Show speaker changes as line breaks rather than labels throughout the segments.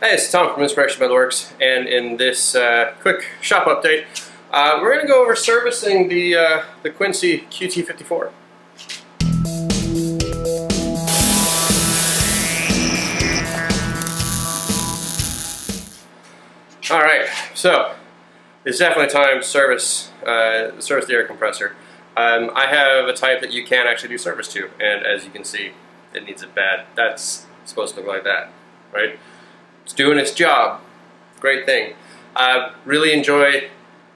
Hey, it's Tom from Inspiration Metalworks, and in this quick shop update, we're going to go over servicing the Quincy QT54. All right, so it's definitely time to service the air compressor. I have a type that you can actually do service to, and as you can see, it needs it bad. That's supposed to look like that, right? It's doing its job. Great thing. I really enjoy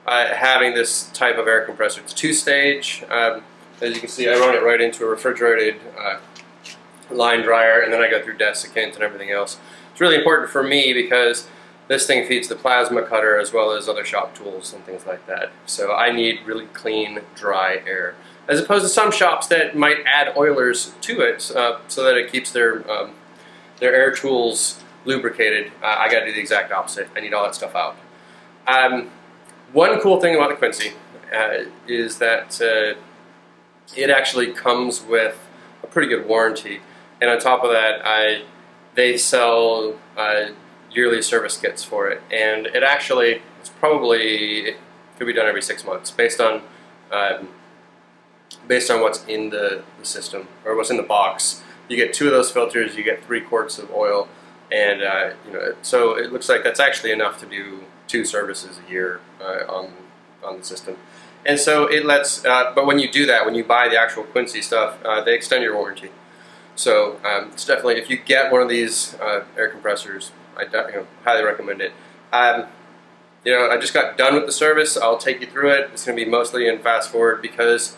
having this type of air compressor. It's two-stage. As you can see, I run it right into a refrigerated line dryer, and then I go through desiccant and everything else. It's really important for me because this thing feeds the plasma cutter as well as other shop tools and things like that. So I need really clean, dry air. As opposed to some shops that might add oilers to it so that it keeps their air tools lubricated. I got to do the exact opposite. I need all that stuff out. One cool thing about the Quincy is that it actually comes with a pretty good warranty, and on top of that, they sell yearly service kits for it, and it could be done every 6 months based on what's in the system or what's in the box. You get 2 of those filters, you get 3 quarts of oil. And so it looks like that's actually enough to do 2 services a year on the system. And so it lets, but when you do that, when you buy the actual Quincy stuff, they extend your warranty. So it's definitely, if you get one of these air compressors, I highly recommend it. I just got done with the service. I'll take you through it. It's going to be mostly in fast forward because,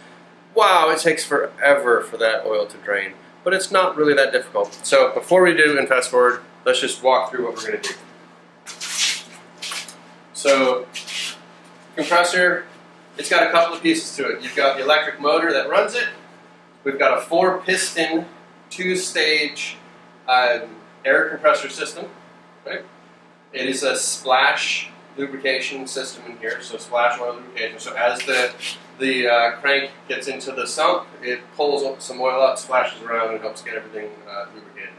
wow, it takes forever for that oil to drain. But it's not really that difficult. So before we do in fast forward, let's just walk through what we're going to do. So, compressor, it's got a couple of pieces to it. You've got the electric motor that runs it. We've got a 4-piston, 2-stage air compressor system. Right? It is a splash lubrication system in here, so splash oil lubrication. So as the crank gets into the sump, it pulls some oil up, splashes around, and helps get everything lubricated in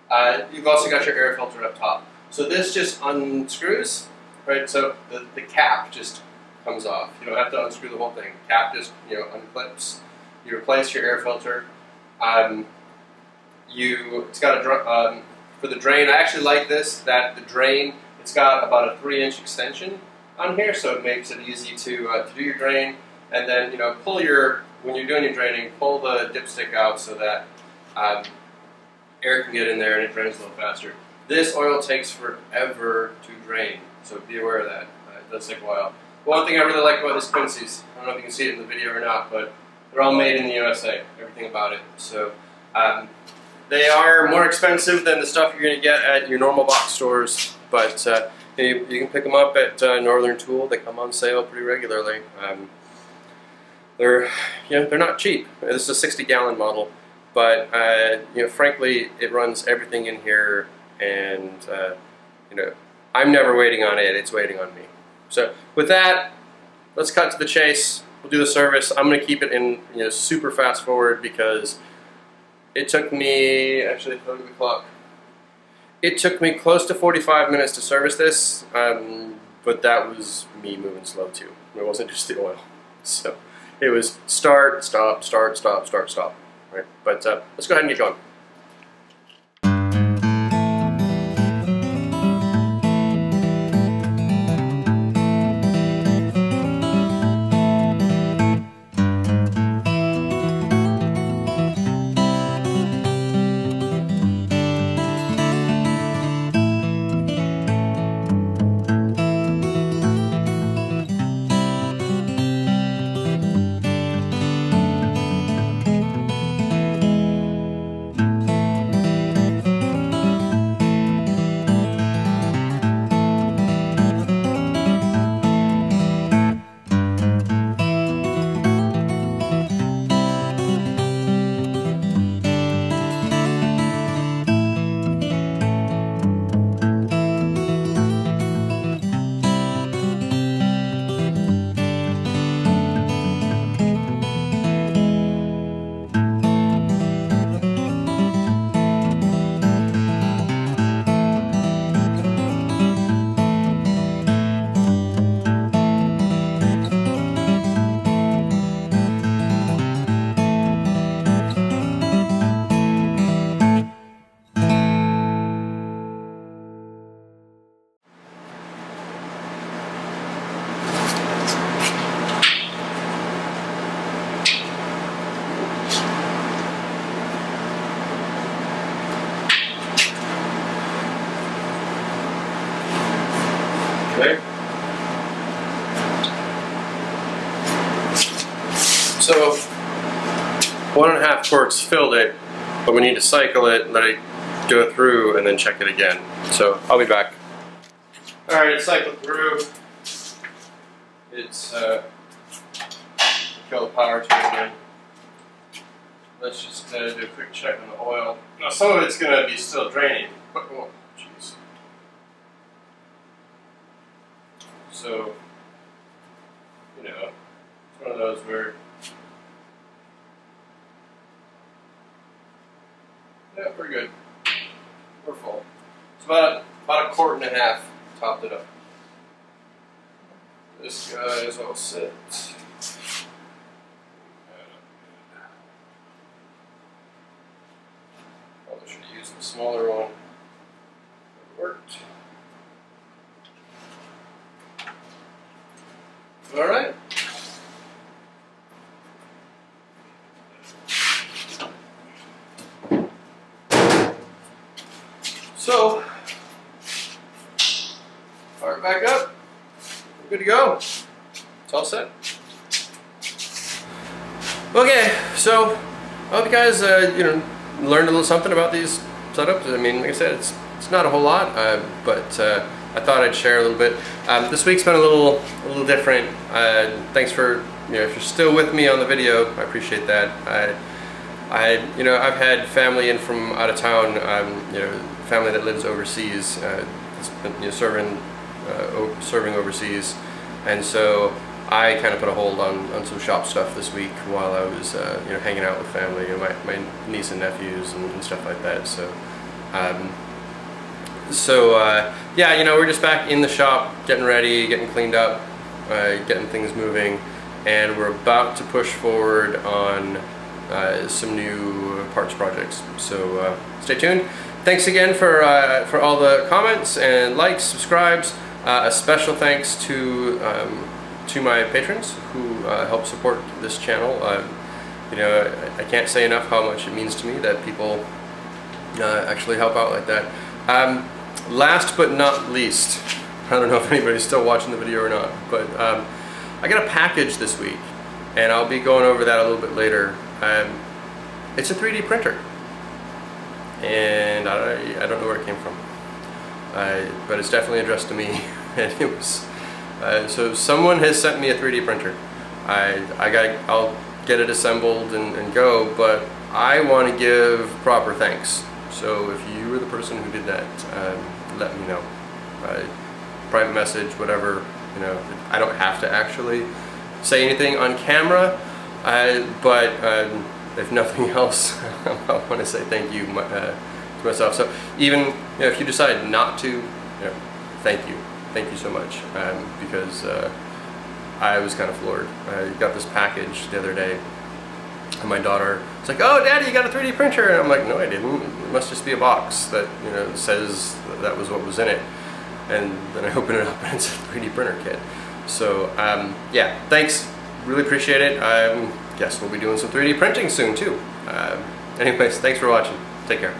there. You've also got your air filter up top. So this just unscrews, right? So the cap just comes off. You don't have to unscrew the whole thing. The cap just unclips. You replace your air filter. It's got a for the drain. I actually like this. That the drain, it's got about a 3-inch extension on here, so it makes it easy to do your drain. And then when you're doing your draining, pull the dipstick out so that air can get in there and it drains a little faster. This oil takes forever to drain, so be aware of that. It does take a while. One thing I really like about this Quincy's, I don't know if you can see it in the video or not, but they're all made in the USA, everything about it. So they are more expensive than the stuff you're going to get at your normal box stores, but you can pick them up at Northern Tool. They come on sale pretty regularly. They're not cheap. This is a 60-gallon model, but frankly, it runs everything in here, and I'm never waiting on it. It's waiting on me. So with that, let's cut to the chase. We'll do the service. I'm going to keep it in super fast forward because it took me, actually, look at the clock. It took me close to 45 minutes to service this, but that was me moving slow too. It wasn't just the oil. So it was start, stop, start, stop, start, stop. Right? But let's go ahead and get going. Okay. So 1.5 quarts filled it, but we need to cycle it, let it go through, and then check it again. So I'll be back. All right, it's cycled through. It's kill the power to it again. Let's just do a quick check on the oil. Now some of it's going to be still draining, but oh, jeez. So, you know, it's one of those where, yeah, we're good. We're full. It's about 1.5 quarts topped it up. This guy is all set. Probably should have used the smaller one. It worked. All right. So, fire it back up. We're good to go. It's all set. Okay, so I hope you guys, learned a little something about these setups. I mean, like I said, it's not a whole lot, but I thought I'd share a little bit. This week's been a little different. Thanks for, if you're still with me on the video, I appreciate that. I've had family in from out of town, family that lives overseas, serving overseas, and so I kind of put a hold on some shop stuff this week while I was hanging out with family, my niece and nephews and stuff like that. Yeah, we're just back in the shop, getting ready, getting cleaned up, getting things moving, and we're about to push forward on some new parts projects. So stay tuned. Thanks again for all the comments and likes, subscribes. A special thanks to my patrons who help support this channel. I can't say enough how much it means to me that people actually help out like that. Last but not least, I don't know if anybody's still watching the video or not, but I got a package this week, and I'll be going over that a little bit later. It's a 3D printer, and I don't know where it came from, but it's definitely addressed to me, and it was so someone has sent me a 3D printer. I'll get it assembled and go, but I want to give proper thanks. So if you were the person who did that, let me know. Private message, whatever. I don't have to actually say anything on camera, but if nothing else, I want to say thank you to myself. So even if you decide not to, thank you so much, because I was kind of floored. I got this package the other day, and my daughter was like, "Oh, Daddy, you got a 3D printer?" And I'm like, "No, I didn't. It must just be a box that says that was what was in it." And then I open it up, and it's a 3D printer kit. So yeah, thanks. Really appreciate it. Guess we'll be doing some 3D printing soon too. Anyways, thanks for watching. Take care.